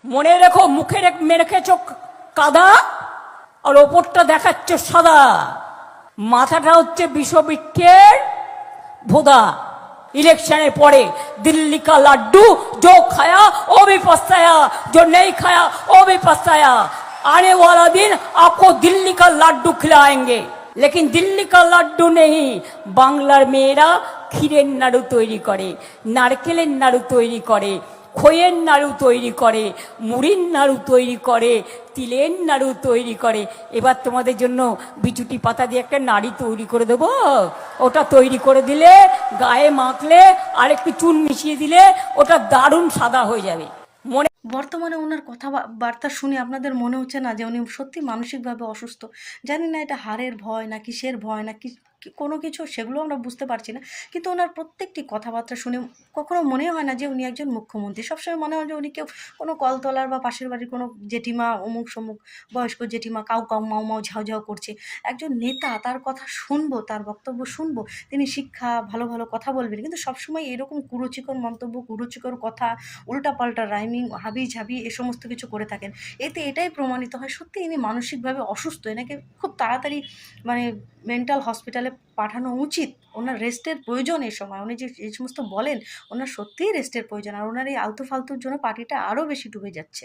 মনে রেখো, মুখে মেরেছ কাদা আর ওপরটা দেখাচ্ছ সাদা, মাথাটা হচ্ছে বিষবৃক্ষের ভোদা। इलेक्शन पड़े दिल्ली का लड्डू जो खाया वो भी पछताया, जो नहीं खाया वो भी पछताया। आने वाला दिन आपको दिल्ली का लड्डू खिलाएंगे, लेकिन दिल्ली का लड्डू नहीं। बांग्लार मेয়েরা ক্ষীরের নাড়ু তৈরি করে, নারকেলের নাড়ু তৈরি করে, খইয়ের নাড়ু তৈরি করে, মুড়ির নাড়ু তৈরি করে, তিলের নাড়ু তৈরি করে। এবার তোমাদের জন্য বিচুটি পাতা দিয়ে একটা নাড়ি তৈরি করে দেবো। ওটা তৈরি করে দিলে, গায়ে মাখলে আর একটু চুন মিশিয়ে দিলে ওটা দারুণ সাদা হয়ে যাবে। মনে বর্তমানে ওনার কথাবার্তা শুনে আপনাদের মনে হচ্ছে না যে উনি সত্যি মানসিকভাবে অসুস্থ? জানি না এটা হারের ভয় না কিসের ভয় না কোনো কিছু, সেগুলো আমরা বুঝতে পারছি না, কিন্তু ওনার প্রত্যেকটি কথাবার্তা শুনে কখনো মনে হয় না যে উনি একজন মুখ্যমন্ত্রী। সবসময় মনে হয় যে উনি কেউ কোনো কলতলার বা পাশের বাড়ির কোনো জেঠিমা, অমুক সমুক বয়স্ক জেঠিমা, কাউ কাউ মাউ মাউ ঝাউ ঝাউ করছে। একজন নেতা, তার কথা শুনবো, তার বক্তব্য শুনবো, তিনি শিক্ষা ভালো ভালো কথা বলবেন, কিন্তু সবসময় এরকম কুরুচিকর মন্তব্য, কুরুচিকর কথা, উল্টাপাল্টা রাইমিং, হাবি ঝাবি এ সমস্ত কিছু করে থাকেন। এতে এটাই প্রমাণিত হয় সত্যি ইনি মানসিকভাবে অসুস্থ। এনাকে খুব তাড়াতাড়ি মানে মেন্টাল হসপিটালে পাঠানো উচিত। ওনার রেস্টের প্রয়োজন এই সময়। উনি যে এই সমস্ত বলেন, ওনার সত্যিই রেস্টের প্রয়োজন। আর ওনার এই আলতু ফালতুর জন্য পার্টিটা আরও বেশি ডুবে যাচ্ছে।